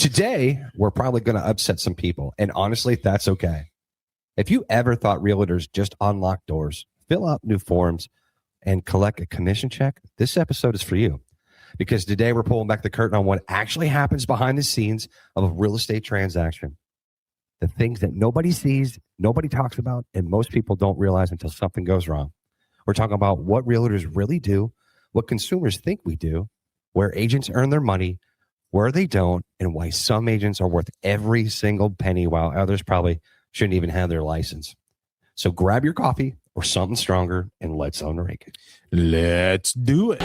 today, we're probably going to upset some people. And honestly, that's okay. If you ever thought realtors just unlock doors, fill out new forms, and collect a commission check, this episode is for you. Because today we're pulling back the curtain on what actually happens behind the scenes of a real estate transaction. The things that nobody sees, nobody talks about, and most people don't realize until something goes wrong. We're talking about what realtors really do, what consumers think we do, where agents earn their money, where they don't, and why some agents are worth every single penny while others probably shouldn't even have their license. So grab your coffee or something stronger and let's unrake it. Let's do it.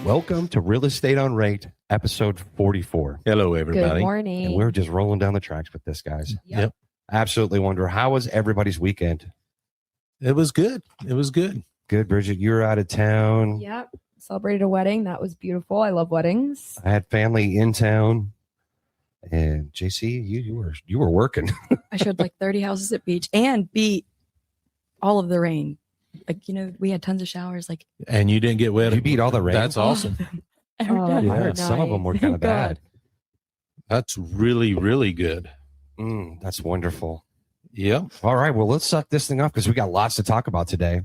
Welcome to Real Estate UnRaked, episode 44. Hello, everybody. Good morning. And we're just rolling down the tracks with this, guys. Yep. Absolutely wonder, how was everybody's weekend? It was good. It was good. Good, Bridget. You were out of town. Yep. Celebrated a wedding. That was beautiful. I love weddings. I had family in town. And Jaycee, you were working. I showed like 30 houses at beach and beat all of the rain. Like, we had tons of showers. Like, And you didn't get wet. You beat all the rain. That's awesome. every Oh, time. Yeah, some of them were kind of bad. That's really, really good. That's wonderful. Yep. All right. Well, let's suck this thing up because we got lots to talk about today.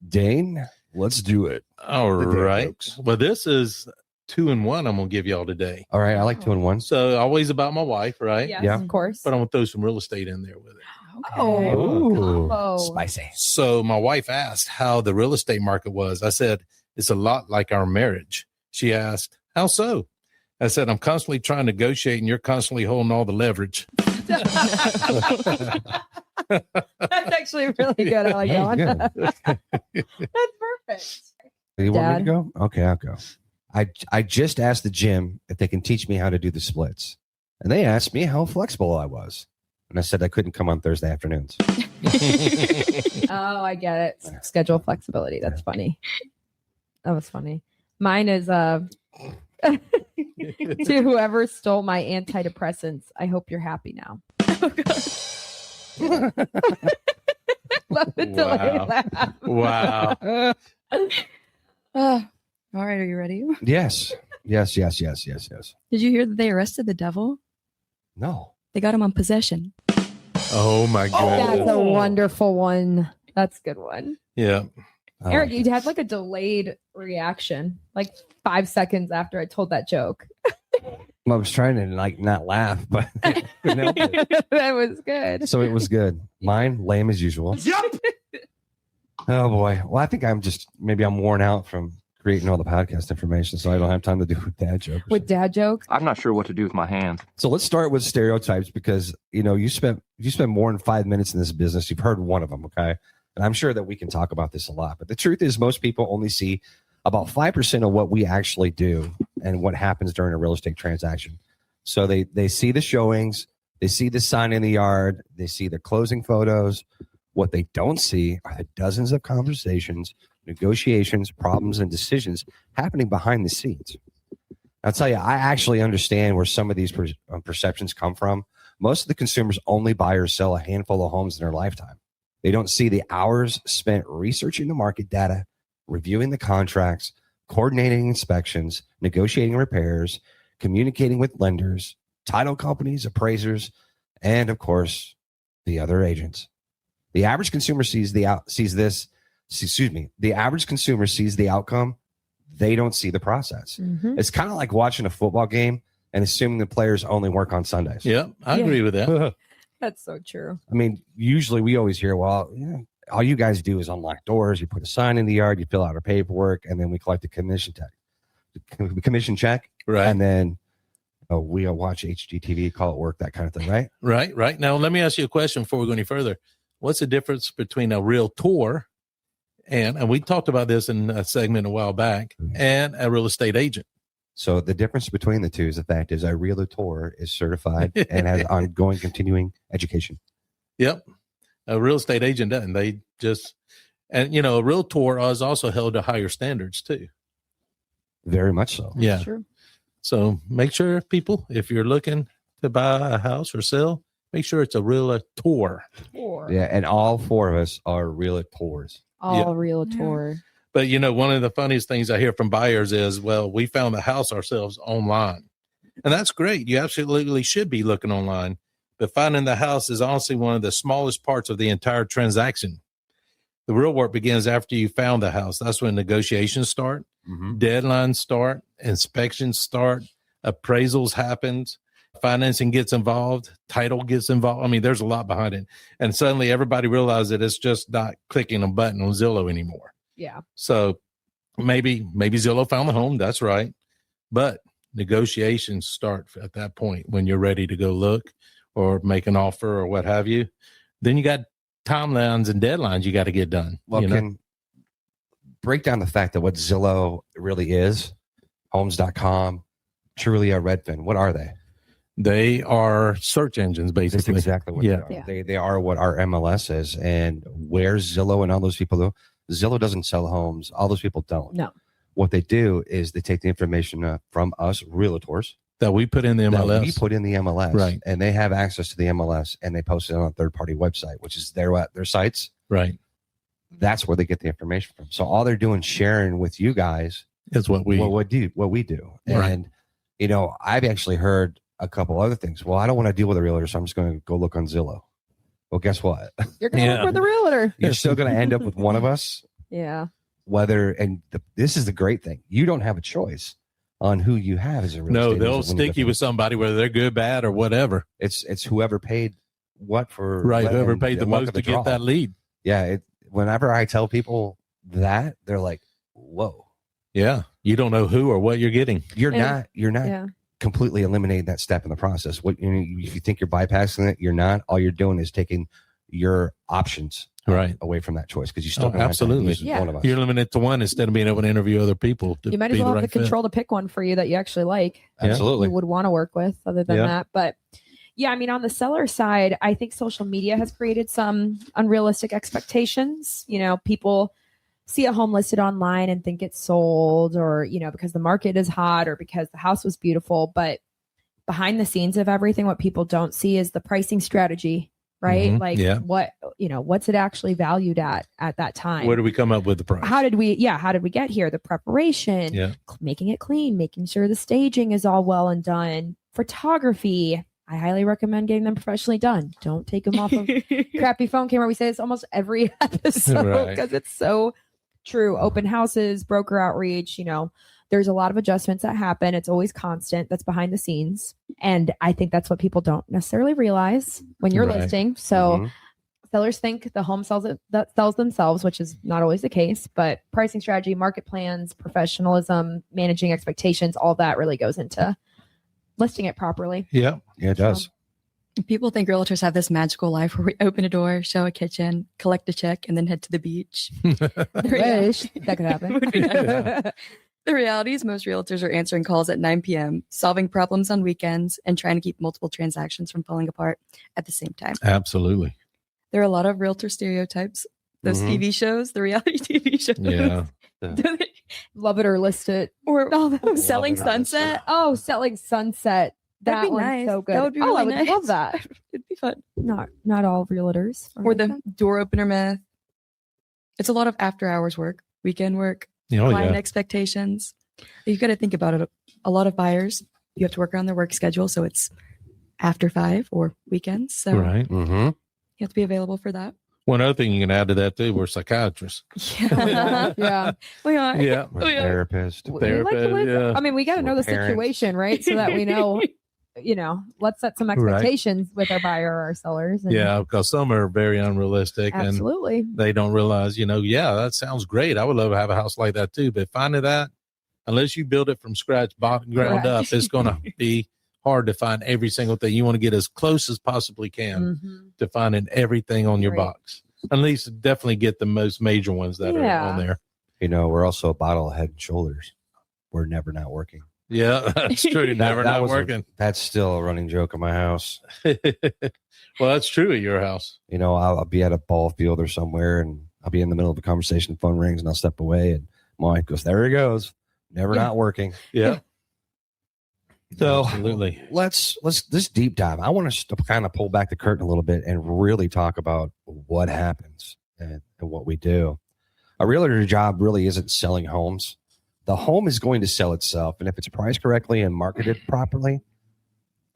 Dane, let's do it. All The dad right. jokes. Well, this is 2-in-1 I'm going to give y'all today. All right. I like 2-in-1. So always about my wife, right? Yes, Yeah. of course. But I'm going to throw some real estate in there with it. Oh, Ooh. combo. Spicy. So my wife asked how the real estate market was. I said, it's a lot like our marriage. She asked, how so? I said, I'm constantly trying to negotiate and you're constantly holding all the leverage. That's actually really good. I like that one. Good. That's perfect. You want me to Dad? go? Okay, I'll go. I just asked the gym if they can teach me how to do the splits. And they asked me how flexible I was. And I said I couldn't come on Thursday afternoons. Oh, I get it. Schedule flexibility. That's funny. That was funny. Mine is to whoever stole my antidepressants. I hope you're happy now. Love it till I Wow. laugh. Wow. All right. Are you ready? Yes. Yes. Did you hear that they arrested the devil? No. They got him on possession. Oh my That's goodness. a wonderful one. That's a good one. Yeah. I Eric, like you had like a delayed reaction, like 5 seconds after I told that joke. I was trying to not laugh, but couldn't help it. That was good. So it was good. Mine, lame as usual. Oh boy. Well, I think I'm worn out from creating all the podcast information, so I don't have time to do dad jokes. With dad jokes. I'm not sure what to do with my hands. So let's start with stereotypes because you spent more than 5 minutes in this business. You've heard one of them, okay? And I'm sure that we can talk about this a lot. But the truth is, most people only see about 5% of what we actually do and what happens during a real estate transaction. So they see the showings, they see the sign in the yard, they see the closing photos. What they don't see are the dozens of conversations, negotiations, problems, and decisions happening behind the scenes. I'll tell you, I actually understand where some of these perceptions come from. Most of the consumers only buy or sell a handful of homes in their lifetime. They don't see the hours spent researching the market data, reviewing the contracts, coordinating inspections, negotiating repairs, communicating with lenders, title companies, appraisers, and of course, the other agents. The average consumer sees the average consumer sees the outcome. They don't see the process. Mhm. It's kind of like watching a football game and assuming the players only work on Sundays. Yeah. I Yeah. agree with that. That's so true. I mean, usually we always hear, well, all you guys do is unlock doors. You put a sign in the yard, you fill out our paperwork, and then we collect the commission check. Right. And then we watch HGTV, call it work, that kind of thing, right? Right. Now, let me ask you a question before we go any further. What's the difference between a realtor and we talked about this in a segment a while back, and a real estate agent? So the difference between the two is the fact is a realtor is certified and has ongoing continuing education. Yep. A real estate agent doesn't. They just, and a realtor is also held to higher standards too. Very much so. Yeah. True. So make sure, people, if you're looking to buy a house or sell, make sure it's a realtor. Yeah, and all 4 of us are realtors. All realtor. But one of the funniest things I hear from buyers is, well, we found the house ourselves online. And that's great. You absolutely should be looking online. But finding the house is honestly one of the smallest parts of the entire transaction. The real work begins after you found the house. That's when negotiations start, deadlines start, inspections start, appraisals happen, financing gets involved, title gets involved. I mean, there's a lot behind it. And suddenly everybody realizes that it's just not clicking a button on Zillow anymore. Yeah. So maybe Zillow found the home. That's right. But negotiations start at that point when you're ready to go look or make an offer or what have you. Then you got timelines and deadlines you got to get done. Well, can break down the fact that what Zillow really is, Homes.com, Trulia, Redfin. What are they? They are search engines, basically. That's exactly what they are. They are what our MLS is. And where Zillow and all those people do, Zillow doesn't sell homes. All those people don't. No. What they do is they take the information from us realtors that we put in the MLS. That we put in the MLS. Right. And they have access to the MLS and they post it on a third-party website, which is their sites. Right. That's where they get the information from. So all they're doing sharing with you guys is what we do. Right. And, I've actually heard a couple other things. Well, I don't want to deal with a realtor, so I'm just going to go look on Zillow. Well, guess what? You're going to look for the realtor. You're still going to end up with one of us. Yeah. This is the great thing. You don't have a choice on who you have as a real estate agent. No, they'll stick you with somebody, whether they're good, bad, or whatever. It's whoever paid what for. Right. Whoever paid the most to get that lead. Yeah. Whenever I tell people that, they're like, whoa. Yeah. You don't know who or what you're getting. You're not completely eliminating that step in the process. If you think you're bypassing it, you're not. All you're doing is taking your options away from that choice because you still absolutely one of us. You're limited to one instead of being able to interview other people. You might as well have the control to pick one for you that you actually like. Absolutely. You would want to work with other than that. But yeah, I mean, on the seller side, I think social media has created some unrealistic expectations. People see a home listed online and think it's sold or, because the market is hot or because the house was beautiful. But behind the scenes of everything, what people don't see is the pricing strategy, right? What's it actually valued at that time? Where do we come up with the price? How did we get here? The preparation, making it clean, making sure the staging is all well and done. Photography, I highly recommend getting them professionally done. Don't take them off of crappy phone camera. We say this almost every episode because it's so true. Open houses, broker outreach, there's a lot of adjustments that happen. It's always constant. That's behind the scenes. And I think that's what people don't necessarily realize when you're listing. So sellers think the home sells themselves, which is not always the case, but pricing strategy, market plans, professionalism, managing expectations, all that really goes into listing it properly. Yeah, it does. People think realtors have this magical life where we open a door, show a kitchen, collect a check, and then head to the beach. Wish that could happen. The reality is most realtors are answering calls at 9 p.m., solving problems on weekends, and trying to keep multiple transactions from falling apart at the same time. Absolutely. There are a lot of realtor stereotypes. Those TV shows, the reality TV shows. Yeah. Love it or list it. Or Selling Sunset. Oh, Selling Sunset. That'd be one's nice. So good. That would be really I would nice. love that. It'd be fun. Not all realtors. Or the door opener myth. It's a lot of after hours work, weekend work, client expectations. You've got to think about it. A lot of buyers, you have to work around their work schedule. So it's after 5 or weekends. So you have to be available for that. One other thing you can add to that too, we're psychiatrists. Yeah. Yeah. We are. Yeah. Therapist. I mean, we got to know the situation, right? So that we know, let's set some expectations with our buyer or our sellers. And because some are very unrealistic. Absolutely. And they don't realize, that sounds great. I would love to have a house like that too. But finding that, unless you build it from scratch, ground up, it's going to be hard to find every single thing. You want to get as close as possibly can to finding everything on your box. At least definitely get the most major ones that are on there. We're also a bottle of Head and Shoulders. We're never not working. Yeah, that's true. Never not working. That's still a running joke in my house. Well, that's true at your house. I'll be at a ball field or somewhere and I'll be in the middle of a conversation, phone rings and I'll step away and my wife goes, there he goes. Never not working. Yeah. So Absolutely. let's this deep dive. I want us to kind of pull back the curtain a little bit and really talk about what happens and what we do. A realtor job really isn't selling homes. The home is going to sell itself. And if it's priced correctly and marketed properly,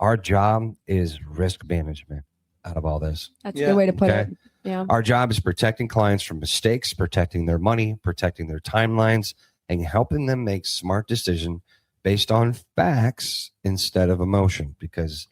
our job is risk management out of all this. That's a good way to put it. Yeah. Our job is protecting clients from mistakes, protecting their money, protecting their timelines, and helping them make smart decisions based on facts instead of emotion, because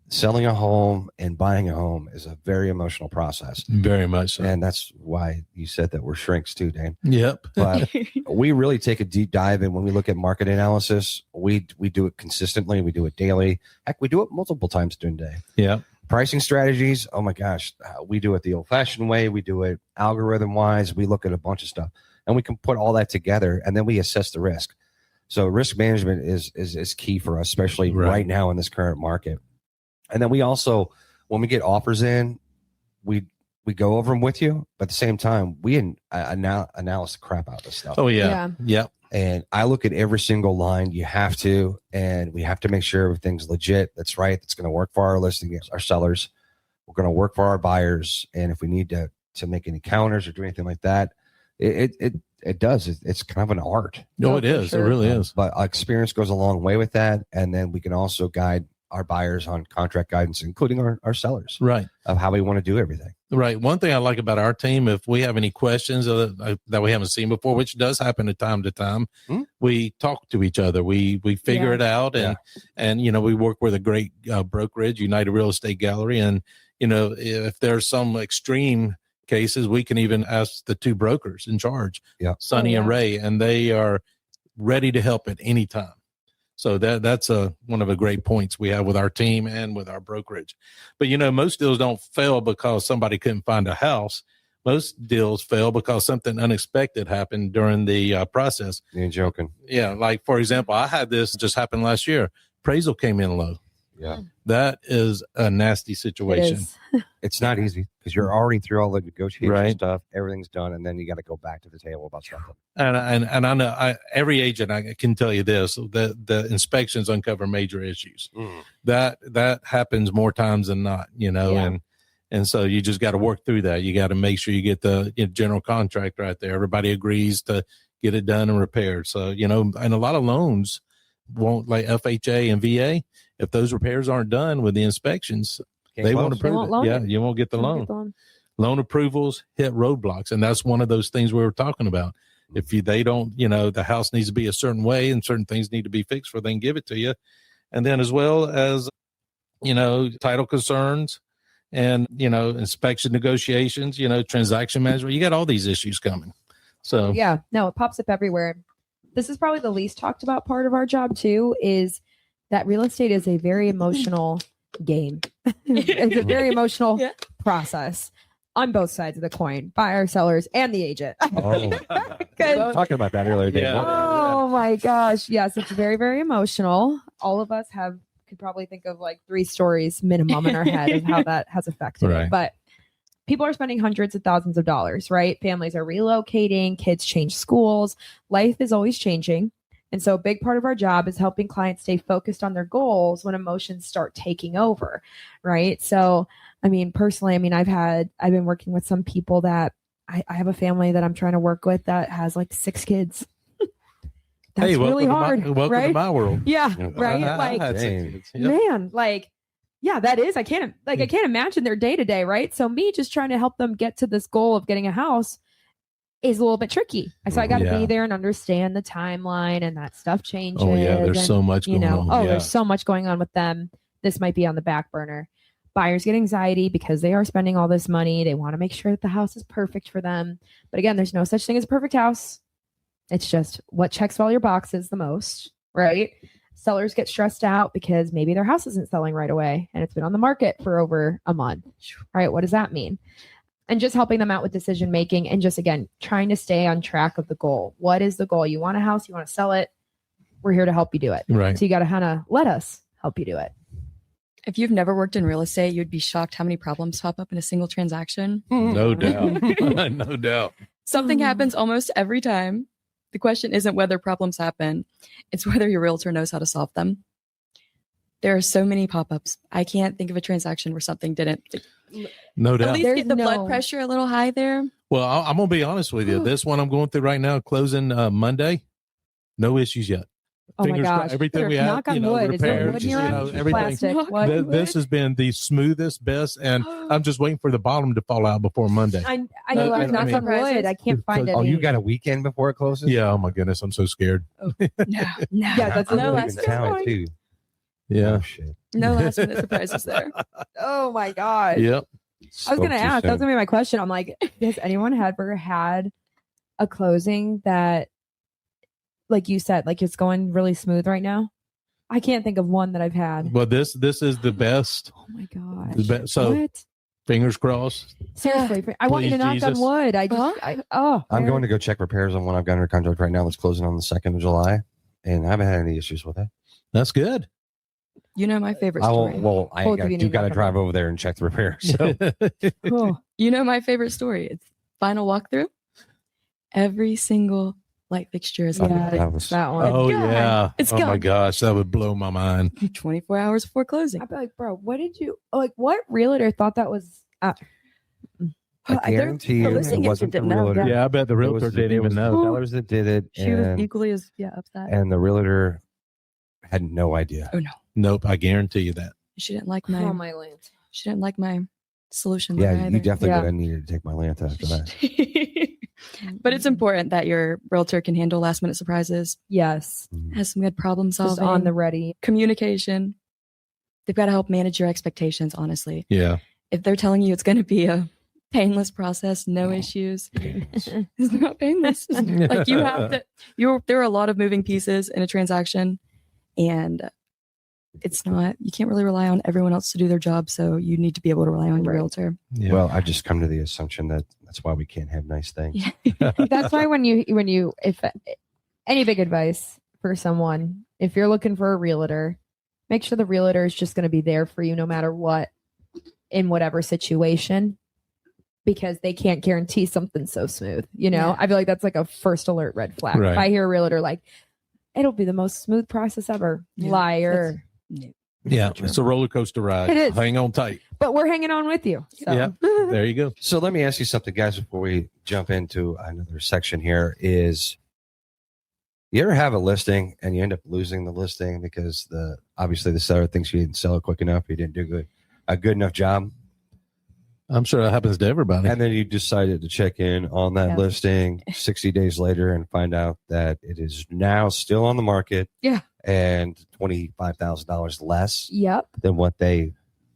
selling a home and buying a home is a very emotional process. Very much so. And that's why you said that we're shrinks too, Dane. Yep. But we really take a deep dive. And when we look at market analysis, we do it consistently. We do it daily. Heck, we do it multiple times during the day. Yeah. Pricing strategies. Oh my gosh. We do it the old fashioned way. We do it algorithm wise. We look at a bunch of stuff and we can put all that together and then we assess the risk. So risk management is key for us, especially right now in this current market. And then we also, when we get offers in, we go over them with you, but at the same time, we analyze the crap out of this stuff. Oh, yeah. Yep. And I look at every single line. You have to, and we have to make sure everything's legit. That's right. That's going to work for our listing, our sellers. We're going to work for our buyers. And if we need to make any counters or do anything like that, it does. It's kind of an art. No, it is. Sure. It really is. But experience goes a long way with that. And then we can also guide our buyers on contract guidance, including our sellers, right, of how we want to do everything. Right. One thing I like about our team, if we have any questions that we haven't seen before, which does happen from time to time, we talk to each other. We figure it out, and we work with a great brokerage, United Real Estate Gallery, and if there's some extreme cases, we can even ask the two brokers in charge, Sonny and Ray, and they are ready to help at any time. So that's one of the great points we have with our team and with our brokerage. But, most deals don't fail because somebody couldn't find a house. Most deals fail because something unexpected happened during the process. You ain't joking. Yeah. Like, for example, I had this just happen last year. Appraisal came in low. Yeah. That is a nasty situation. It's not easy because you're already through all the negotiation stuff. Everything's done. And then you got to go back to the table about something. And I know every agent, I can tell you this, the inspections uncover major issues. That happens more times than not, and so you just got to work through that. You got to make sure you get the general contractor out there. Everybody agrees to get it done and repaired. So, and a lot of loans won't, like FHA and VA, if those repairs aren't done with the inspections, they won't approve it. Yeah, you won't get the loan. Loan approvals hit roadblocks, and that's one of those things we were talking about. If they don't, the house needs to be a certain way and certain things need to be fixed before they can give it to you. And then as well as, title concerns and, inspection negotiations, transaction management, you got all these issues coming. So it pops up everywhere. This is probably the least talked about part of our job too, is that real estate is a very emotional game. It's a very emotional process on both sides of the coin, buyers, sellers, and the agent. Talking about that earlier. Oh my gosh. Yes, it's very, very emotional. All of us could probably think of like 3 stories minimum in our head of how that has affected it. But people are spending hundreds of thousands of dollars, right? Families are relocating, kids change schools. Life is always changing. And so a big part of our job is helping clients stay focused on their goals when emotions start taking over, right? So, personally, I've been working with some people that I have a family that I'm trying to work with that has like 6 kids. That's really hard. Welcome to my world. Yeah. Right. Man, that is, I can't imagine their day to day. Right. So me just trying to help them get to this goal of getting a house is a little bit tricky. So I got to be there and understand the timeline, and that stuff changes. Oh yeah. There's so much going on. There's so much going on with them. This might be on the back burner. Buyers get anxiety because they are spending all this money. They want to make sure that the house is perfect for them. But again, there's no such thing as a perfect house. It's just what checks all your boxes the most, right? Sellers get stressed out because maybe their house isn't selling right away and it's been on the market for over a month, right? What does that mean? And just helping them out with decision making and just, again, trying to stay on track of the goal. What is the goal? You want a house, you want to sell it. We're here to help you do it. Right. So you got to kind of let us help you do it. If you've never worked in real estate, you'd be shocked how many problems pop up in a single transaction. No doubt. No doubt. Something happens almost every time. The question isn't whether problems happen. It's whether your realtor knows how to solve them. There are so many pop-ups. I can't think of a transaction where something didn't. No At doubt. least get the blood pressure a little high there. Well, I'm going to be honest with you. This one I'm going through right now, closing Monday, no issues yet. Oh my gosh. Everything we have, knock on wood. Is there repaired, wood here? everything. Plastic. What? This has been the smoothest, best, and I'm just waiting for the bottom to fall out before Monday. I know. Knock on wood. I can't find it. Oh, you got a weekend before it closes? Yeah. Oh my goodness, I'm so scared. No. Yeah, that's I'm no leaving last town too. Yeah. Oh, shit. No last minute surprises there. Oh my god. Yep. I was gonna ask. That was gonna be my question. I'm like, has anyone ever had a closing that, like you said, like it's going really smooth right now? I can't think of one that I've had. Well, this is the best. Oh my god. The best. So what? fingers crossed. Seriously, I want you to knock Jesus. on wood. I'm going to go check repairs on one I've got under contract right now that's closing on the 2nd of July, and I haven't had any issues with it. That's good. You know my favorite I story. won't. Well, I do got to drive over there and check the repairs. So. Oh. You know my favorite story. It's final walkthrough. Every single light fixture is Yeah, that one. Oh gone. yeah. It's oh gone. my gosh, that would blow my mind. 24 hours before closing. I'd be like, bro, what did you like? What realtor thought that was? I guarantee you, the it listing wasn't the agent didn't know, realtor. Yeah, I bet the It realtor was didn't even the know. sellers that did it, She was and, equally as upset. and the realtor had no idea. Oh no. Nope, I guarantee you that. She didn't like my Oh my land. she didn't like my solution. Yeah, there you either. definitely would have needed to take my land after that. But it's important that your realtor can handle last minute surprises, Yes, has some good problem just solving, on the ready. communication. They've got to help manage your expectations, honestly. Yeah. If they're telling you it's going to be a painless process, no issues, it's not painless. Like you have to, there are a lot of moving pieces in a transaction, and it's not, you can't really rely on everyone else to do their job. So you need to be able to rely on your Right. realtor. Yeah. Well, I just come to the assumption that that's why we can't have nice things. That's why when you if any big advice for someone, if you're looking for a realtor, make sure the realtor is just going to be there for you no matter what, in whatever situation, because they can't guarantee something so smooth. You know, Yeah. I feel like that's like a first alert red flag. Right. If I hear a realtor like, it'll be the most smooth process ever. Yeah. Liar. Yeah, it's a roller coaster ride. It is. Hang on tight. But we're hanging on with you. So. Yeah. There you go. So let me ask you something, guys, before we jump into another section here. Is you ever have a listing and you end up losing the listing because obviously the seller thinks you didn't sell it quick enough, you didn't do a good enough job, I'm sure that happens to everybody. and then you decided to check in on that Yeah. listing 60 days later and find out that it is now still on the market. Yeah. And $25,000 less Yep. than what they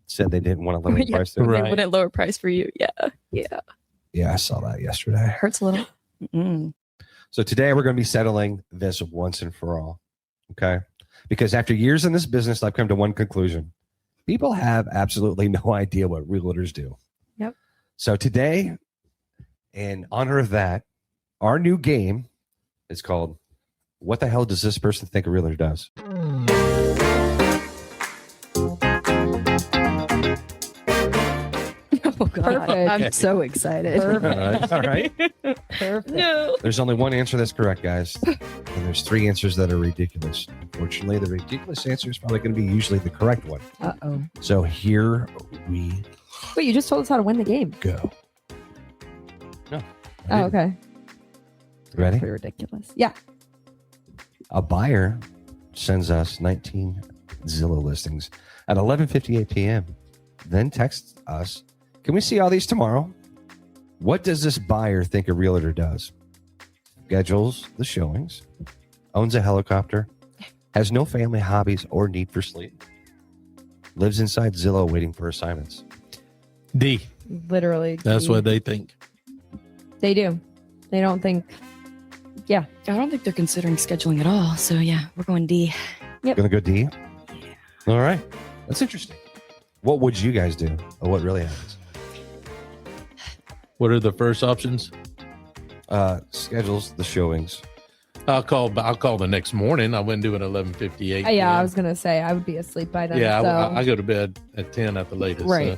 said they didn't want to lower the Yeah. price to. Right. They wouldn't lower price for you. Yeah. Yeah, I saw that yesterday. Hurts a little. Mm. So today we're going to be settling this once and for all. Okay. Because after years in this business, I've come to one conclusion. People have absolutely no idea what realtors do. Yep. So today, in honor of that, our new game is called What the Hell Does This Person Think a Realtor Does? Oh God. Perfect. I'm so excited. Perfect. All right. Perfect. No. There's only one answer that's correct, guys. And there's three answers that are ridiculous. Unfortunately, the ridiculous answer is probably going to be usually the correct one. Uh-oh. So here we Wait, you just told us how to win the game. go. No. Oh, okay. Ready? Pretty ridiculous. Yeah. A buyer sends us 19 Zillow listings at 11:58 p.m. Then texts us, "Can we see all these tomorrow?" What does this buyer think a realtor does? Schedules the showings, owns a helicopter, has no family hobbies or need for sleep, lives inside Zillow waiting for assignments. D. Literally. That's what they think. they do. They don't think. Yeah. I don't think they're considering scheduling at all. So yeah, we're going D. Gonna go D? All right. That's interesting. What would you guys do? Or what really happens? What are the first options? Schedules the showings. I'll call the next morning. I wouldn't do it at 11:58. Yeah, I was gonna say I would be asleep by then. Yeah, so. I go to bed at 10 at the latest. Right.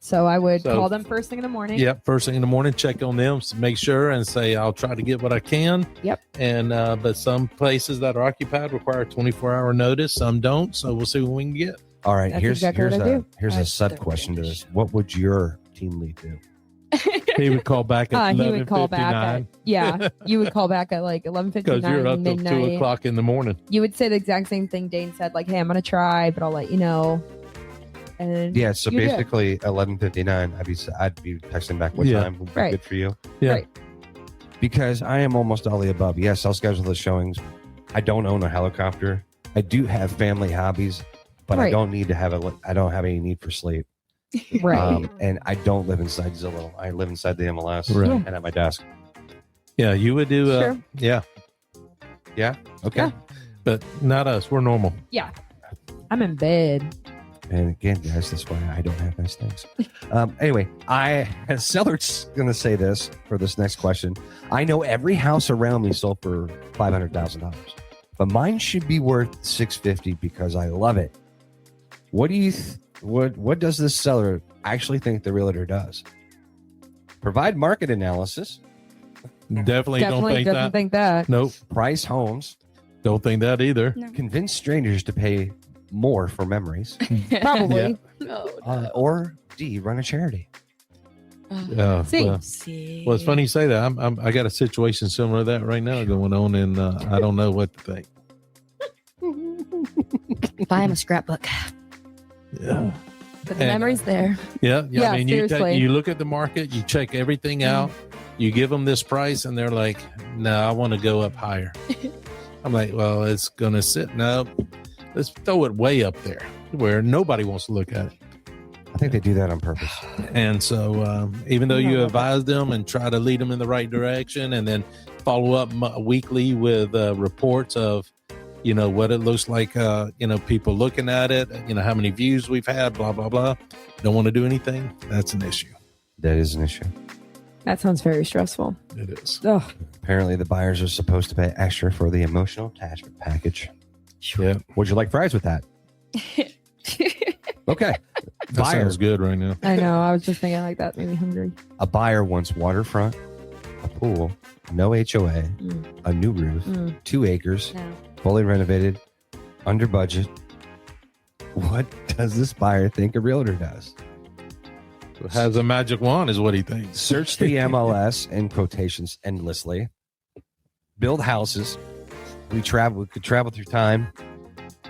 So I would call them first thing in the morning. Yep, first thing in the morning, check on them, make sure, and say I'll try to get what I can. Yep. And but some places that are occupied require a 24-hour notice. Some don't. So we'll see what we can get. All right. That's Here's exactly what I do. a sub question to this. What would your team lead do? He would call back at He would call back at, 11:59 you would call back at like 11:59 because you're up till 2 o'clock in the morning. You would say the exact same thing Dane said, like, hey, I'm going to try, but I'll let you know. And Yeah. So basically, 11:59, I'd be texting back what time would be Right. good for you. Yeah. Right. Because I am almost all the above. Yes, I'll schedule the showings. I don't own a helicopter. I do have family hobbies, but I Right. don't need to have I don't have any need for sleep. Right. And I don't live inside Zillow. I live inside the MLS Right. and at my desk. Yeah, you would do. Sure. Yeah, Okay. Yeah. but not us. We're normal. I'm in bed. And again, guys, that's why I don't have nice things. Anyway, as seller's going to say this for this next question. I know every house around me sold for $500,000, but mine should be worth $650 because I love it. What do you? What does this seller actually think the realtor does? Provide market analysis, Definitely don't think doesn't that. think that. Nope, price homes, don't think that either. No. convince strangers to pay more for memories, Probably. No. or D, run a charity. Yeah. See. Well, it's funny you say that. I got a situation similar to that right now going on, and I don't know what to think. Buy him a scrapbook. Yeah. Put the memories there. Yeah. Yeah, I mean, seriously. you look at the market, you check everything out, you give them this price, and they're like, "No, I want to go up higher." I'm like, "Well, it's gonna sit. No, let's throw it way up there where nobody wants to look at it." I think they do that on purpose. And so, even though you advise them and try to lead them in the right direction, and then follow up weekly with reports of, what it looks like, people looking at it, how many views we've had, blah, blah, blah. Don't want to do anything. That's an issue. That is an issue. That sounds very stressful. It is. Ugh. Apparently, the buyers are supposed to pay extra for the emotional attachment package. Yeah. Would you like fries with that? Okay. That Buyer. sounds good right now. I know. I was just thinking like that. Made me hungry. A buyer wants waterfront, a pool, no HOA, a new roof, 2 acres, No. fully renovated, under budget. What does this buyer think a realtor does? Has a magic wand is what he thinks. Search the MLS in quotations endlessly. Build houses. We could travel through time,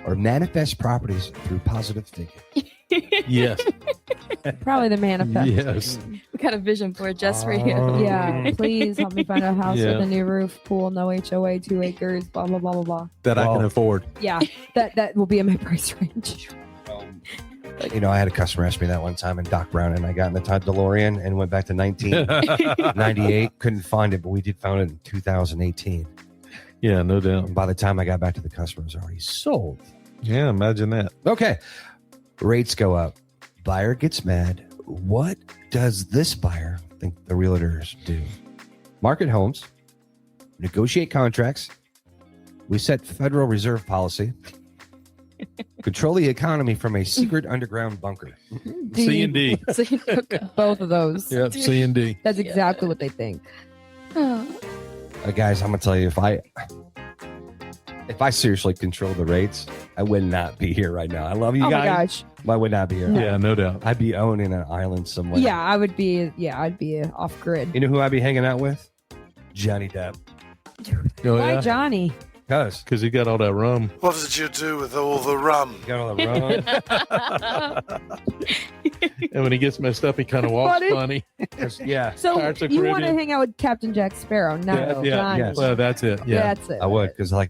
or manifest properties through positive thinking. Yes. Probably the manifest. Yes. We got a vision for it just for you. Yeah. Please help me find a house Yeah. with a new roof, pool, no HOA, 2 acres, blah, blah, blah, blah, blah. That I can afford. Yeah. That will be in my price range. I had a customer ask me that one time in Doc Brown, and I got in the DeLorean and went back to 1998. Couldn't find it, but we did found it in 2018. Yeah, no doubt. And by the time I got back to the customer, it was already sold. Yeah, imagine that. Okay. Rates go up. Buyer gets mad. What does this buyer think the realtors do? Market homes, negotiate contracts. We set Federal Reserve policy. Control the economy from a secret underground bunker. C and D. Both of those. Yep, C and D. That's exactly what they think. Guys, I'm gonna tell you, if I seriously control the rates, I would not be here right now. I love you Oh my guys. gosh. I would not be here. Yeah, no doubt. I'd be owning an island somewhere. Yeah, I would be. Yeah, I'd be off grid. You know who I'd be hanging out with? Johnny Depp. Oh, Why yeah. Johnny? Because Because he got all that rum. What did you do with all the rum? he got all the rum. And when he gets messed up, he kind of walks funny. Yeah. So Pirates of you want to Caribbean. hang out with Captain Jack Sparrow? No, Yeah, Johnny. yes. Well, that's it. Yeah. That's it. I would, because I'd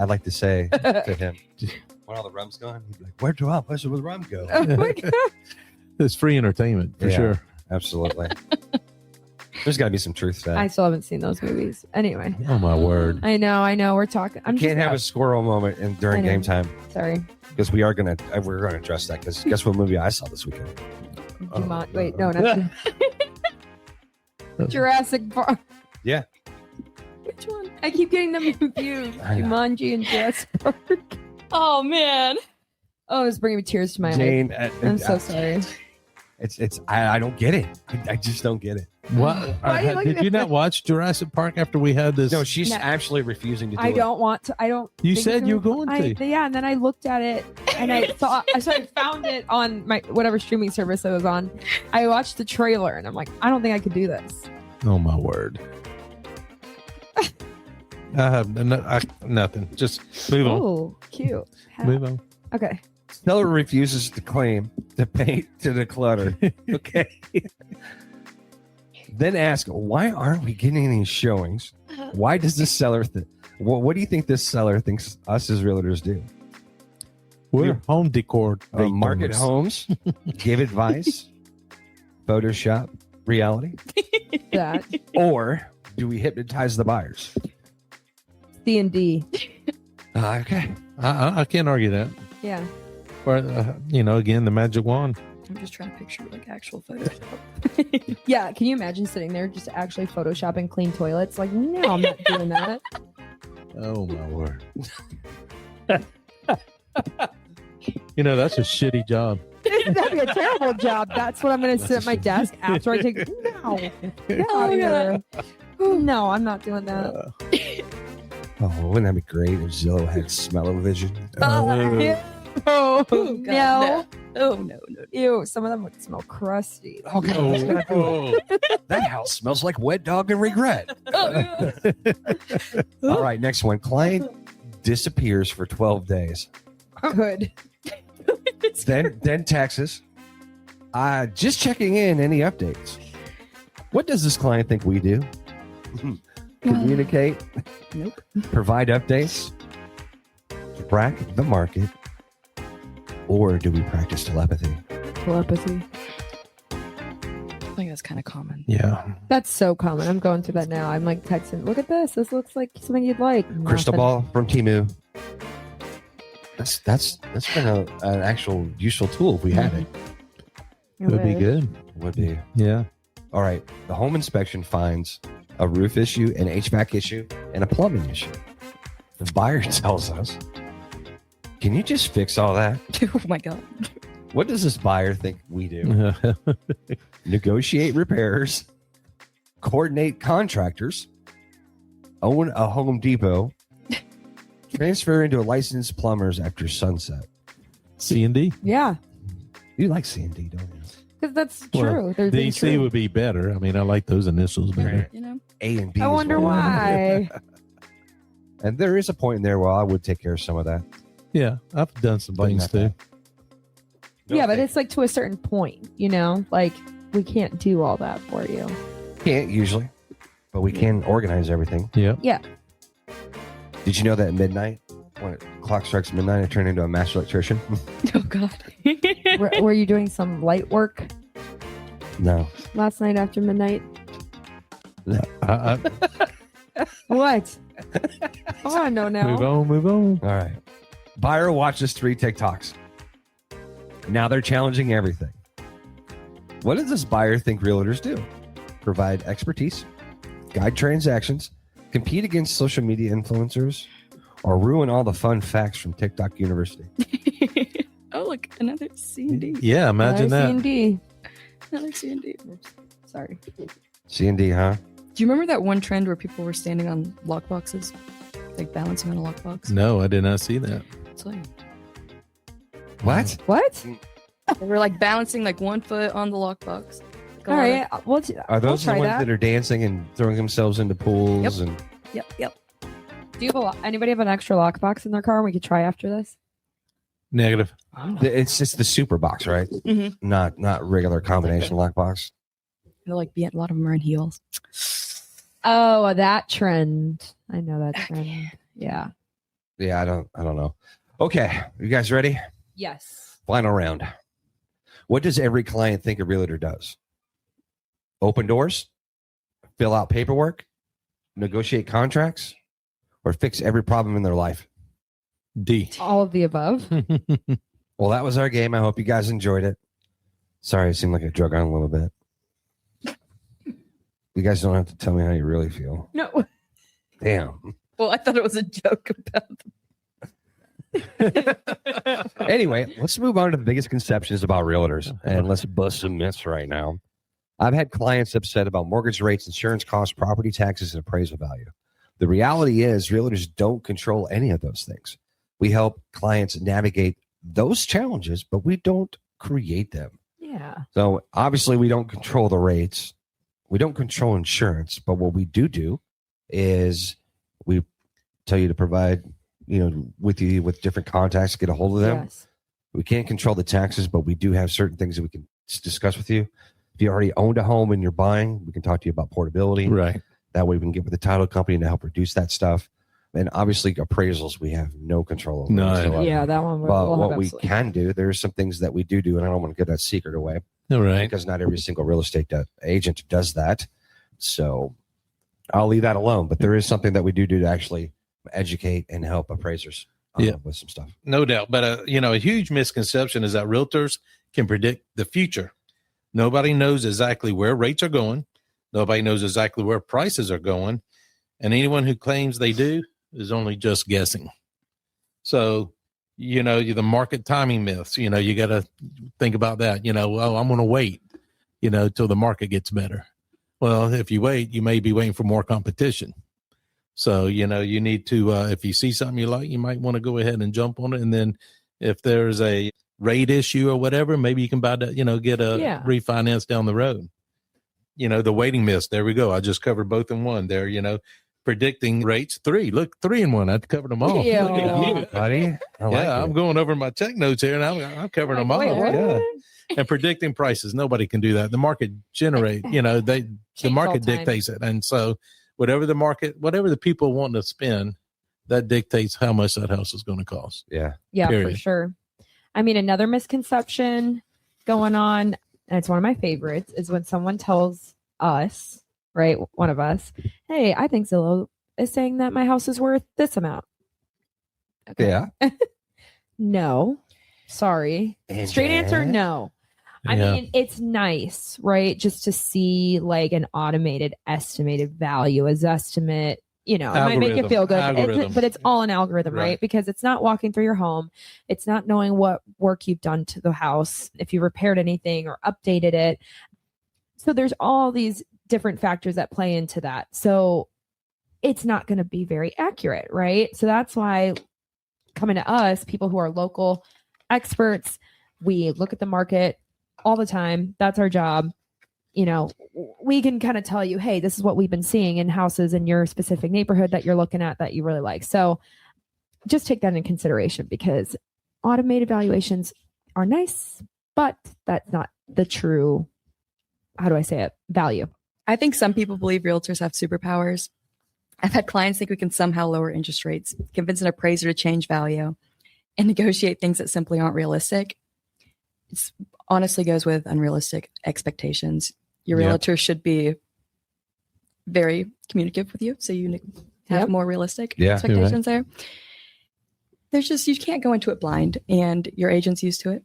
like to say to him, when all the rum's gone, he'd be like, where'd the rum go? Oh my God. It's free entertainment for Yeah. sure. Absolutely. There's got to be some truth to that. I still haven't seen those movies. Anyway, Oh my word. I know. We're talking. I'm Can't have a squirrel moment during I know. game time, Sorry. because we're gonna address that. Because guess what movie I saw this weekend? Jumanji. Wait, no, not Jurassic Park. Yeah. Which one? I keep getting them confused. I know. Jumanji and Jurassic Park. Oh man. Oh, it's bringing me tears to my eyes. Jane, I'm so sorry. I don't get it. I just don't get it. What? Did you not watch Jurassic Park after we had this? No, she's actually refusing to do it. I don't want to. I don't. You think said so. you were going to. Yeah, and then I looked at it and I found it on my whatever streaming service I was on. I watched the trailer and I'm like, I don't think I could do this. Oh my word. I have nothing. Just move on. Oh, cute. Move on. Okay. Seller refuses to claim to paint to declutter. Okay. Then ask, why aren't we getting any showings? Why does this seller what do you think this seller thinks us as realtors do? We're home decor. Market homes, give advice, Photoshop reality, That or do we hypnotize the buyers? D&D. Okay. I can't argue that. Yeah. Or, again, the magic wand. I'm just trying to picture like actual Photoshop. Yeah. Can you imagine sitting there just actually photoshopping clean toilets? Like, no, I'm not doing that. Oh my word. That's a shitty job. That'd be a terrible job. That's what I'm going to sit at my desk after I take. No. Get out of here. No, I'm not doing that. Oh, wouldn't that be great if Zillow had smell-o-vision? Oh, God, no. Oh, no. Ew, some of them would smell crusty. Okay. Oh. That house smells like wet dog and regret. All right, next one. Client disappears for 12 days. Good. Then Texas. Just checking in. Any updates? What does this client think we do? Communicate? Nope. Provide updates? Track the market? Or do we practice telepathy? Telepathy. I think that's kind of common. Yeah. That's so common. I'm going through that now. I'm like texting, look at this. This looks like something you'd like. Crystal Nothing. ball from Temu. That's been an actual useful tool if we had it. I Would be wish. good. Would be. Yeah. All right. The home inspection finds a roof issue, an HVAC issue, and a plumbing issue. The buyer tells us, can you just fix all that? Oh my God. What does this buyer think we do? Negotiate repairs, coordinate contractors, own a Home Depot, transfer into a licensed plumbers after sunset. C&D. Yeah. You like C&D, don't you? Because that's Well, true. They're being DC true. would be better. I mean, I like those initials better. A and B. I is wonder what- why. And there is a point in there where I would take care of some of that. Yeah. I've done some But things not too. that. Yeah, but it's like to a certain point, like we can't do all that for you. Can't usually, but we can organize everything. Yeah. Yeah. Did you know that at midnight, when the clock strikes midnight, I turn into a master electrician? Oh God. Were you doing some light work No. last night after midnight? I What? Oh, no, no. Move on. All right. Buyer watches 3 TikToks. Now they're challenging everything. What does this buyer think realtors do? Provide expertise, guide transactions, compete against social media influencers, or ruin all the fun facts from TikTok University? Oh, look, another C&D. Yeah, imagine that. C&D. Another C&D. Sorry. C&D, huh? Do you remember that one trend where people were standing on lock boxes? Like balancing on a lockbox? No, I did not see that. It's like, What? What? they were like balancing like 1 foot on the lockbox. Like, All right. Well, Are those the try ones that. that are dancing and throwing themselves into pools? Yep. And Yep. Do you have anybody have an extra lockbox in their car we could try after this? Negative. It's just the super box, right? Mhm. Not regular combination lockbox. They're like, a lot of them are in heels. Oh, that trend. I know that trend. Yeah. Yeah, I don't know. Okay, you guys ready? Yes. Final round. What does every client think a realtor does? Open doors, fill out paperwork, negotiate contracts, or fix every problem in their life? D. All of the above. Well, that was our game. I hope you guys enjoyed it. Sorry, it seemed like I drug on a little bit. You guys don't have to tell me how you really feel. No. Damn. Well, I thought it was a joke about Anyway, let's move on to the biggest conceptions about realtors, and let's bust some myths right now. I've had clients upset about mortgage rates, insurance costs, property taxes, and appraisal value. The reality is realtors don't control any of those things. We help clients navigate those challenges, but we don't create them. Yeah. So obviously we don't control the rates. We don't control insurance, but what we do is we tell you to provide, with you with different contacts, get a hold of them. Yes. We can't control the taxes, but we do have certain things that we can discuss with you. If you already owned a home and you're buying, we can talk to you about portability. Right. That way we can get with the title company to help reduce that stuff. And obviously appraisals, we have no control over. No. Yeah, that one. But what we can do, there's some things that we do, and I don't want to give that secret away. All right. Because not every single real estate agent does that. So I'll leave that alone. But there is something that we do to actually educate and help appraisers with some stuff. No doubt. But, a huge misconception is that realtors can predict the future. Nobody knows exactly where rates are going. Nobody knows exactly where prices are going. And anyone who claims they do is only just guessing. So, the market timing myths, you got to think about that. Well, I'm going to wait, till the market gets better. Well, if you wait, you may be waiting for more competition. So, you need to, if you see something you like, you might want to go ahead and jump on it. And then if there's a rate issue or whatever, maybe you can buy that, get a refinance down the road. The waiting myths. There we go. I just covered both in one there, predicting rates. 3 in 1. I've covered them all. Yeah. Look at you, buddy. I'm going over my check notes here and I'm covering them all. Yeah. And predicting prices. Nobody can do that. The market generate, the market dictates it. And so whatever the people want to spend, that dictates how much that house is going to cost. Yeah. Yeah, Period. for sure. I mean, another misconception going on, and it's one of my favorites, is when someone tells us, right, one of us, hey, I think Zillow is saying that my house is worth this amount. Okay. Yeah. No. Sorry. And Straight answer, no. I Yeah. mean, it's nice, right? Just to see like an automated estimated value as estimate, it might make you feel good, but it's all an algorithm, right? Because it's not walking through your home. It's not knowing what work you've done to the house, if you repaired anything or updated it. So there's all these different factors that play into that. So it's not going to be very accurate, right? So that's why coming to us, people who are local experts, we look at the market all the time. That's our job. We can kind of tell you, hey, this is what we've been seeing in houses in your specific neighborhood that you're looking at that you really like. So just take that in consideration, because automated valuations are nice, but that's not the true, how do I say it, value. I think some people believe realtors have superpowers. I've had clients think we can somehow lower interest rates, convince an appraiser to change value, and negotiate things that simply aren't realistic. It honestly goes with unrealistic expectations. Your realtor should be very communicative with you, so you have more realistic expectations there. There's just, you can't go into it blind, and your agent's used to it.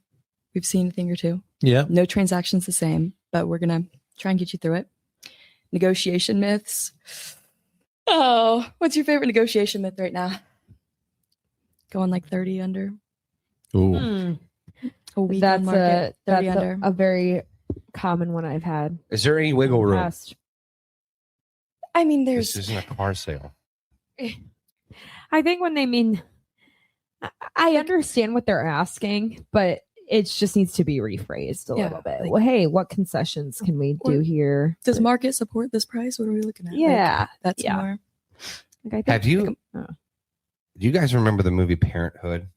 We've seen a thing or two. Yeah. No transaction's the same, but we're going to try and get you through it. Negotiation myths. Oh, what's your favorite negotiation myth right now? Going like 30 under. Ooh. A week on market, 30 under. A very common one I've had. Is there any wiggle room? I mean, This isn't a car sale. I think when they mean, I understand what they're asking, but it just needs to be rephrased a little bit. Well, hey, what concessions can we do here? Does market support this price? What are we looking at? Yeah. That's more. Like, Have you? Do you guys remember the movie Parenthood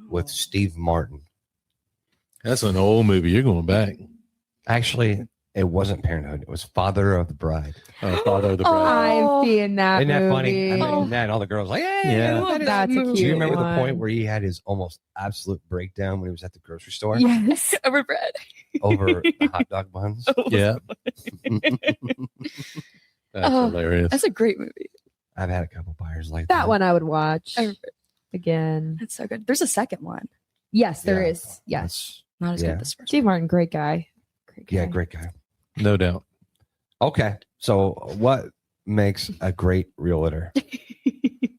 with Steve Martin? That's an old movie. You're going back. Actually, it wasn't Parenthood. It was Father of the Bride. Father of the Bride. I've seen that Isn't that movie. funny? I mean, and all the girls like, hey, Yeah. I love that That's a movie. cute Do you remember one. the point where he had his almost absolute breakdown when he was at the grocery store Yes. Over bread. over the hot dog buns? Yeah. That's hilarious. That's a great movie. I've had a couple buyers like That one I would watch I- again. That's so good. There's a second one. Yes, there Yeah. is. Yes. Not as Yeah. good as the first Steve Martin, great guy. Great guy. Yeah, great guy. No doubt. Okay, so what makes a great realtor?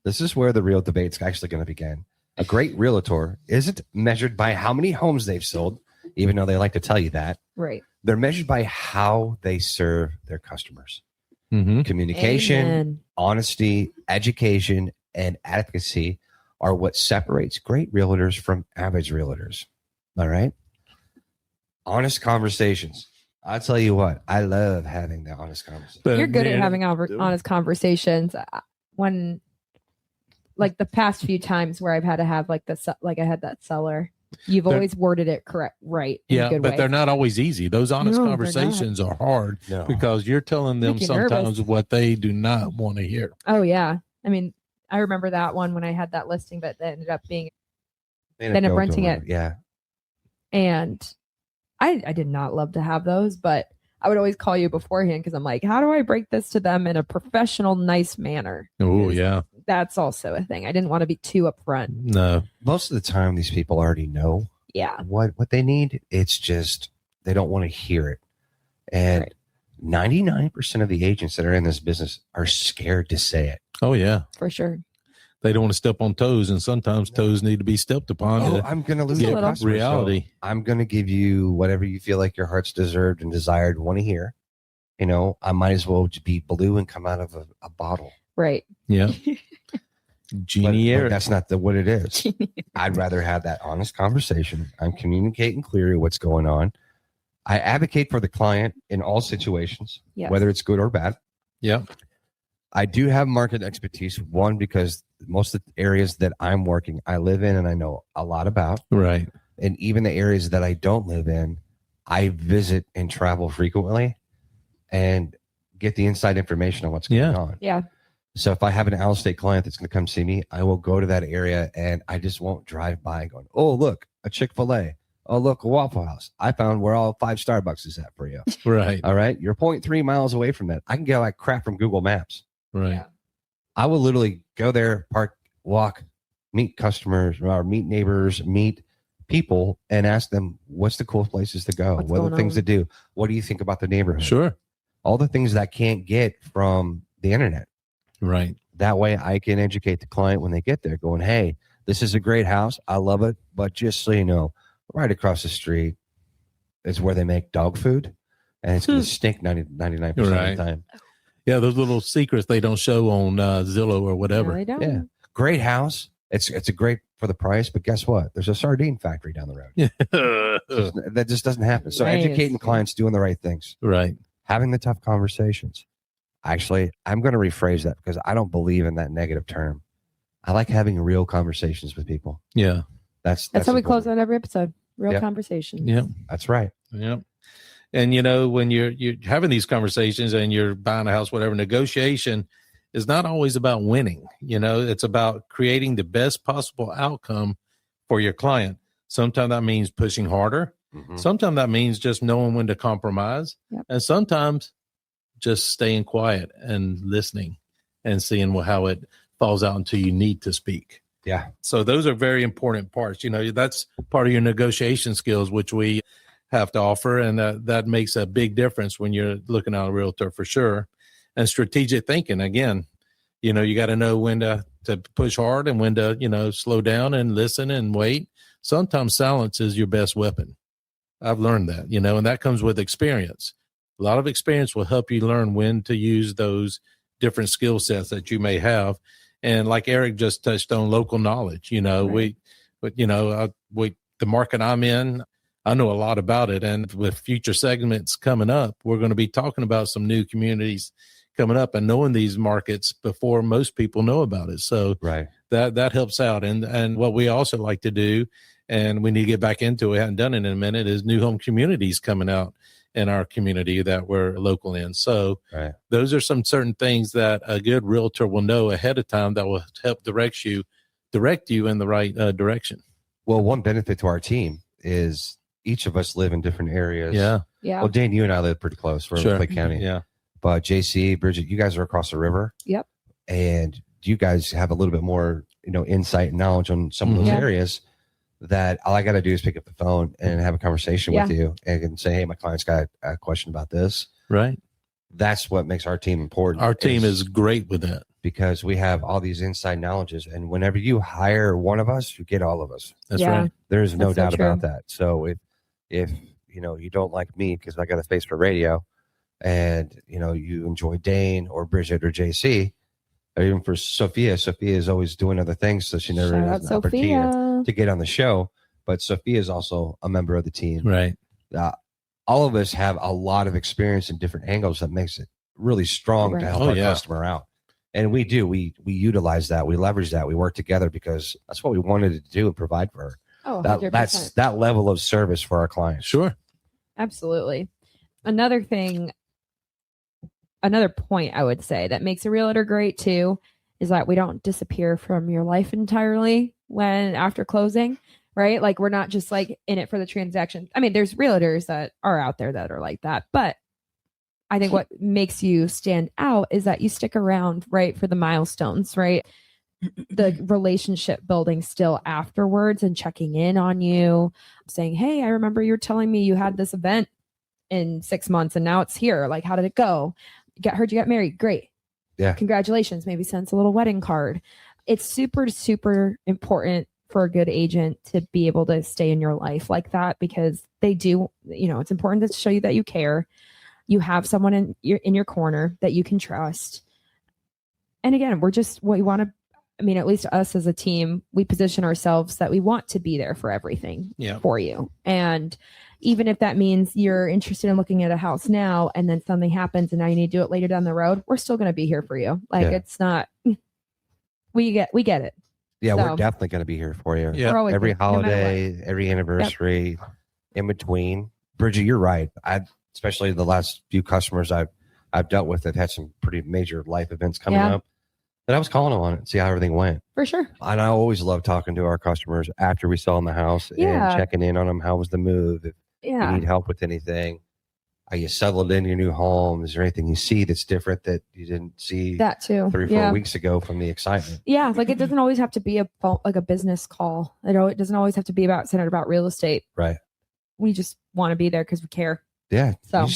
This is where the real debate's actually going to begin. A great realtor isn't measured by how many homes they've sold, even though they like to tell you that. Right. They're measured by how they serve their customers. Mm-hmm. Communication, Amen. honesty, education, and advocacy are what separates great realtors from average realtors. All right. Honest conversations. I'll tell you what, I love having the honest conversation. You're good at having honest conversations. When, like the past few times where I've had to have like I had that seller, you've always worded it correct, right? In a good but way. they're not always easy. Those honest No, conversations are hard because you're telling them Make you sometimes nervous. what they do not want to hear. Oh yeah. I mean, I remember that one when I had that listing, but that ended up being, They ended up go renting to it. Yeah. And I did not love to have those, but I would always call you beforehand because I'm like, how do I break this to them in a professional, nice manner? Oh, yeah. That's also a thing. I didn't want to be too upfront. No. Most of the time, these people already know Yeah. what they need. It's just they don't want to hear it. And 99% of the agents that are in this business are scared to say it. Oh, yeah. For sure. They don't want to step on toes, and sometimes toes need to be stepped upon. I'm going to lose Just a your little. customer, Reality. so I'm going to give you whatever you feel like your heart's deserved and desired want to hear. You know, I might as well just be blue and come out of a bottle. Right. Yeah. Genie But Eric. that's not what it is. I'd rather have that honest conversation. I'm communicating clearly what's going on. I advocate for the client in all situations, Yes. whether it's good or bad. Yeah. I do have market expertise. One, because most of the areas that I'm working, I live in and I know a lot about. Right. And even the areas that I don't live in, I visit and travel frequently and get the inside information on what's going on. Yeah. So if I have an out-of-state client that's going to come see me, I will go to that area and I just won't drive by going, oh, look, a Chick-fil-A. Oh, look, a Waffle House. I found where all 5 Starbucks is at for you. Right. All right. You're 0.3 miles away from that. I can get like crap from Google Maps. Right. Yeah. I will literally go there, park, walk, meet customers or meet neighbors, meet people and ask them, what's the cool places to go? What's What are the going things on? to do? What do you think about the neighborhood? Sure. All the things that I can't get from the internet. Right. That way I can educate the client when they get there going, hey, this is a great house. I love it. But just so you know, right across the street is where they make dog food. And it's going to stink 99% of Right. the time. Yeah. Those little secrets they don't show on Zillow or No, whatever. they don't. Yeah. Great house. It's a great for the price. But guess what? There's a sardine factory down the road. That just doesn't happen. So Nice. educating clients, doing the right things, Right. having the tough conversations. Actually, I'm going to rephrase that because I don't believe in that negative term. I like having real conversations with people. Yeah. That's That's how we important. close out every episode. Real Yep. conversation. Yeah. That's right. Yeah. And you know, when you're having these conversations and you're buying a house, whatever, negotiation is not always about winning. You know, it's about creating the best possible outcome for your client. Sometimes that means pushing harder. Mhm. Sometimes that means just knowing when to compromise. Yep. And sometimes just staying quiet and listening and seeing how it falls out until you need to speak. Yeah. So those are very important parts. You know, that's part of your negotiation skills, which we have to offer. And that makes a big difference when you're looking at a realtor for sure. And strategic thinking, again, you know, you got to know when to push hard and when to, you know, slow down and listen and wait. Sometimes silence is your best weapon. I've learned that, you know, and that comes with experience. A lot of experience will help you learn when to use those different skill sets that you may have. And like Eric just touched on, local knowledge, you know, Right. the market I'm in, I know a lot about it. And with future segments coming up, we're going to be talking about some new communities coming up and knowing these markets before most people know about it. So Right. that helps out. And what we also like to do, and we need to get back into it, haven't done it in a minute, is new home communities coming out in our community that we're local in. So Right. those are some certain things that a good realtor will know ahead of time that will help direct you in the right direction. Well, one benefit to our team is each of us live in different areas. Yeah. Yeah. Well, Dane, you and I live pretty close. We're in Sure. Clay County. Yeah. But Jaycee, Bridget, you guys are across the river. Yep. And you guys have a little bit more, you know, insight and knowledge on some of those Yeah. areas that all I got to do is pick up the phone and have a conversation with you and say, hey, my client's got a question about this. Right. That's what makes our team important. Our team is great with that. because we have all these inside knowledges. And whenever you hire one of us, you get all of us. That's right. There's no That's so doubt true. about that. So if you don't like me because I got a face for radio, and you enjoy Dane or Bridget or Jaycee, or even for Sophia is always doing other things, so she never Shout out has an opportunity Sophia. to get on the show. But Sophia is also a member of the team. Right. All of us have a lot of experience in different angles that makes it really strong to help our customer out. And we utilize that. We leverage that. We work together because that's what we wanted to do and provide for her. Oh, 100%. That's that level of service for our clients. Sure. Absolutely. Another point I would say that makes a realtor great too is that we don't disappear from your life entirely after closing, right? Like we're not just like in it for the transaction. I mean, there's realtors that are out there that are like that, but I think what makes you stand out is that you stick around, right, for the milestones, right? The relationship building still afterwards and checking in on you, saying, hey, I remember you were telling me you had this event in 6 months and now it's here. Like, how did it go? Heard you got married. Great. Yeah. Congratulations. Maybe sends a little wedding card. It's super, super important for a good agent to be able to stay in your life like that because they do, it's important to show you that you care. You have someone in your corner that you can trust. And again, we're just what you want to, at least us as a team, we position ourselves that we want to be there for everything for you. And even if that means you're interested in looking at a house now and then something happens and now you need to do it later down the road, we're still going to be here for you. Like it's not, we get it. Yeah, So, we're definitely going to be here for you. Yeah. we're always Every there, no matter holiday, every anniversary, in between. Bridget, you're right. Especially the last few customers I've dealt with have had some pretty major life events coming up. And I was calling them on it and see how everything went. For sure. And I always love talking to our customers after we sell them the house and checking in on them. How was the move? If you need help with anything, are you settled in your new home? Is there anything you see that's different that you didn't see that too 3 or 4 weeks ago from the excitement? Yeah, like it doesn't always have to be like a business call. It doesn't always have to be centered about real estate. Right. We just want to be there because we care. Yeah. So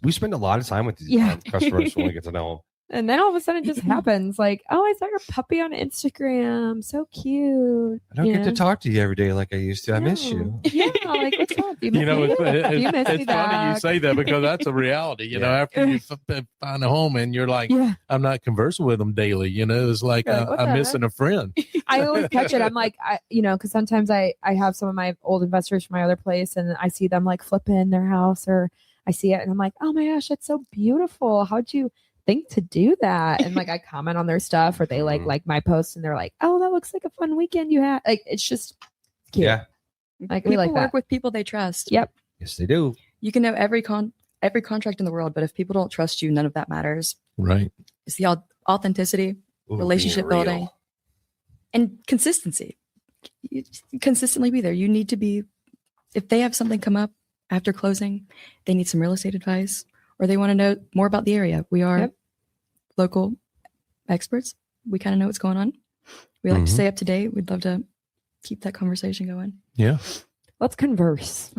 we spend a lot of time with these customers when we get to know them. And then all of a sudden it just happens. Like, oh, I saw your puppy on Instagram. So cute. I don't get to talk to you every day like I used to. I miss you. Yeah, like what's up? You miss me? It's funny you say that because that's a reality. After you find a home and you're like, I'm not conversing with them daily. It's like I'm missing a friend. I always catch it. I'm like, because sometimes I have some of my old investors from my other place, and I see them like flipping their house, or I see it, and I'm like, oh my gosh, that's so beautiful. How'd you think to do that? And like I comment on their stuff, or they like my posts, and they're like, oh, that looks like a fun weekend you had. Like it's just cute. Yeah. Like people we like work that. with people they trust. Yep. Yes, they do. You can know every contract in the world, but if people don't trust you, none of that matters. Right. It's the authenticity, relationship building, and consistency. You consistently be there. You need to be, if they have something come up after closing, they need some real estate advice, or they want to know more about the area. We are local experts. We kind of know what's going on. We like to stay up to date. We'd love to keep that conversation going. Yeah. Let's converse.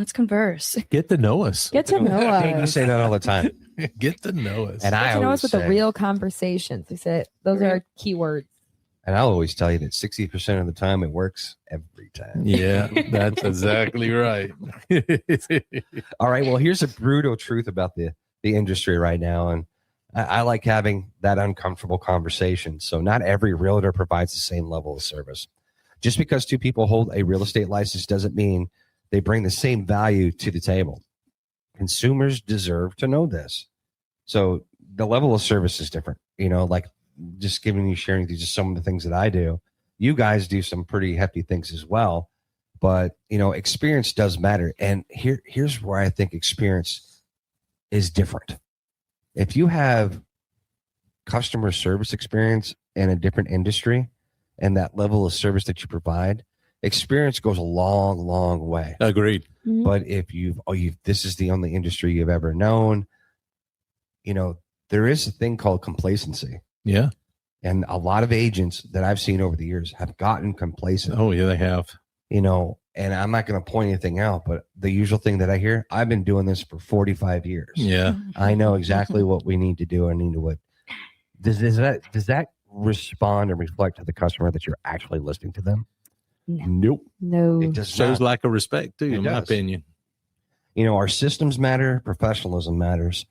Get to know us. Get to know You us. say that all the time. Get to know us. And Get I to know always us with say, the real conversations. We said those are our key words. and I'll always tell you that 60% of the time it works every time. Yeah, that's exactly right. All right. Well, here's a brutal truth about the industry right now. And I like having that uncomfortable conversation. So not every realtor provides the same level of service. Just because two people hold a real estate license doesn't mean they bring the same value to the table. Consumers deserve to know this. So the level of service is different. Like just sharing just some of the things that I do. You guys do some pretty hefty things as well. But, experience does matter. And here's where I think experience is different. If you have customer service experience in a different industry and that level of service that you provide, experience goes a long, long way. Agreed. Mm-hmm. But if this is the only industry you've ever known, there is a thing called complacency. Yeah. And a lot of agents that I've seen over the years have gotten complacent. Oh, yeah, they have. And I'm not going to point anything out, but the usual thing that I hear, I've been doing this for 45 years. Yeah. I know exactly what we need to do. Does that respond and reflect to the customer that you're actually listening to them. No. Nope. No. It does Shows not. lack of respect too, It in my does. opinion. Our systems matter, professionalism matters,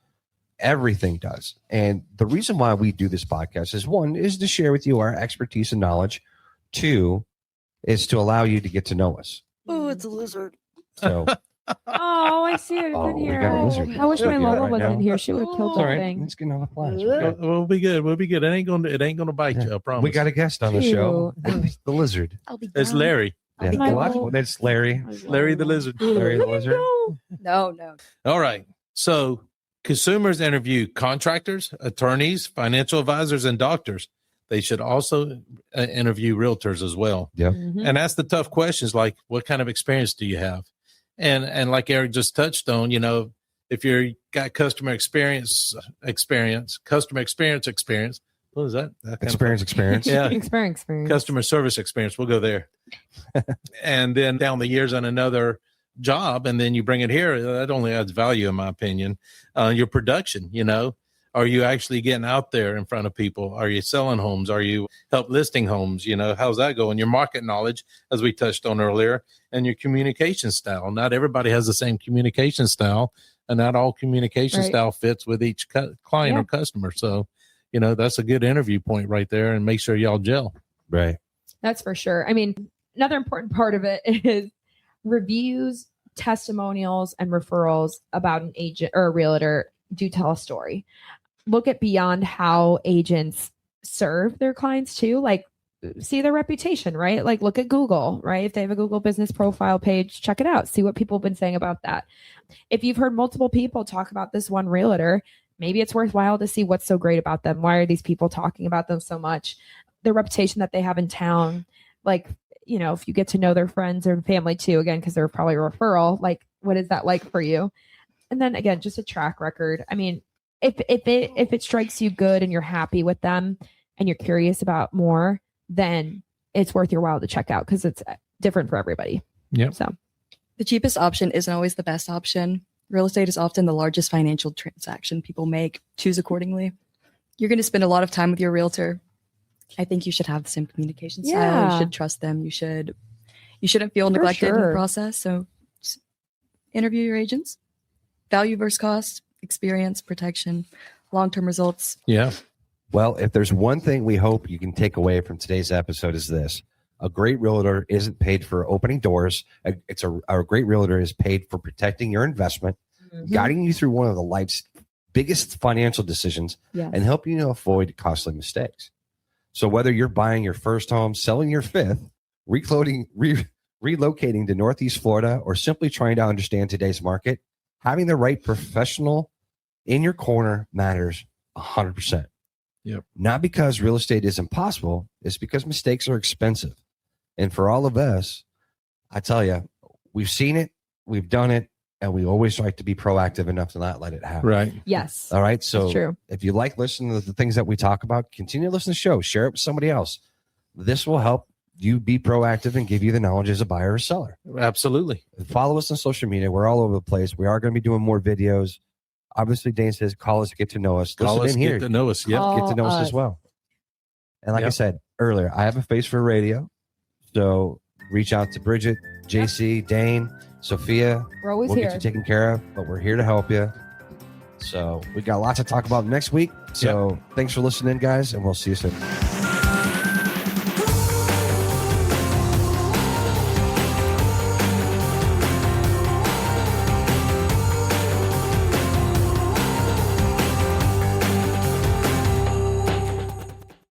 everything does. And the reason why we do this podcast is, one, is to share with you our expertise and knowledge. Two, is to allow you to get to know us. Oh, it's a lizard. So Oh, I see it. It's Oh, in we here. got a lizard I wish my here logo right was now. in here. She would have killed it's all that right. thing. It's getting off the flash. We're good. We'll be good. We'll be good. It ain't gonna bite Yeah. you. I promise. We got a guest on the show. The lizard. I'll be It's down. Larry. Yeah. I What? will. That's Larry. Larry the lizard. Larry the Let me lizard. go. No. All right. So consumers interview contractors, attorneys, financial advisors, and doctors. They should also interview realtors as well. Mhm. And ask the tough questions like, what kind of experience do you have? And like Eric just touched on, if you're got customer experience, what is that? That kind of- Experience. Yeah. Experience. Customer service experience. We'll go there. And then down the years on another job, and then you bring it here, that only adds value, in my opinion. Your production, are you actually getting out there in front of people? Are you selling homes? Are you help listing homes? How's that going? Your market knowledge, as we touched on earlier, and your communication style. Not everybody has the same communication style, and not all communication Right. style fits with each client Yeah. or customer. So, that's a good interview point right there, and make sure y'all gel. Right. That's for sure. I mean, another important part of it is reviews, testimonials, and referrals about an agent or a realtor do tell a story. Look at beyond how agents serve their clients too. Like, see their reputation, right? Like, look at Google, right? If they have a Google business profile page, check it out. See what people have been saying about that. If you've heard multiple people talk about this one realtor, maybe it's worthwhile to see what's so great about them. Why are these people talking about them so much? The reputation that they have in town. Like, if you get to know their friends or family too, again, because they're probably a referral, like, what is that like for you? And then again, just a track record. I mean, if it strikes you good and you're happy with them and you're curious about more, then it's worth your while to check out because it's different for everybody. Yeah. So The cheapest option isn't always the best option. Real estate is often the largest financial transaction people make. Choose accordingly. You're going to spend a lot of time with your realtor. I think you should have the same communication style. Yeah. You should trust them. You shouldn't feel For neglected in the sure. process. So just interview your agents. Value versus cost, experience, protection, long-term results. Yeah. Well, if there's one thing we hope you can take away from today's episode is this: a great realtor isn't paid for opening doors. A great realtor is paid for protecting your investment, guiding you through one of the life's biggest financial decisions, Yes. and helping you avoid costly mistakes. So whether you're buying your first home, selling your fifth, relocating to Northeast Florida, or simply trying to understand today's market, having the right professional in your corner matters 100%. Yep. Not because real estate is impossible, it's because mistakes are expensive. And for all of us, I tell you, we've seen it, we've done it, and we always like to be proactive enough to not let it happen. Right. Yes. All right. That's So true. if you like listening to the things that we talk about, continue to listen to the show, share it with somebody else. This will help you be proactive and give you the knowledge as a buyer or seller. Absolutely. Follow us on social media. We're all over the place. We are going to be doing more videos. Obviously, Dane says, call us, get to know us. Call Listen us, in here. get to know us. Yep. Call Get to know us as us. well. And like I Yep. said earlier, I have a face for radio. So reach out to Bridget, JC, Dane, Sophia. We're always We'll here. get you taken care of, but we're here to help you. So we got lots to talk about next week. So thanks for listening, guys, and we'll see you soon.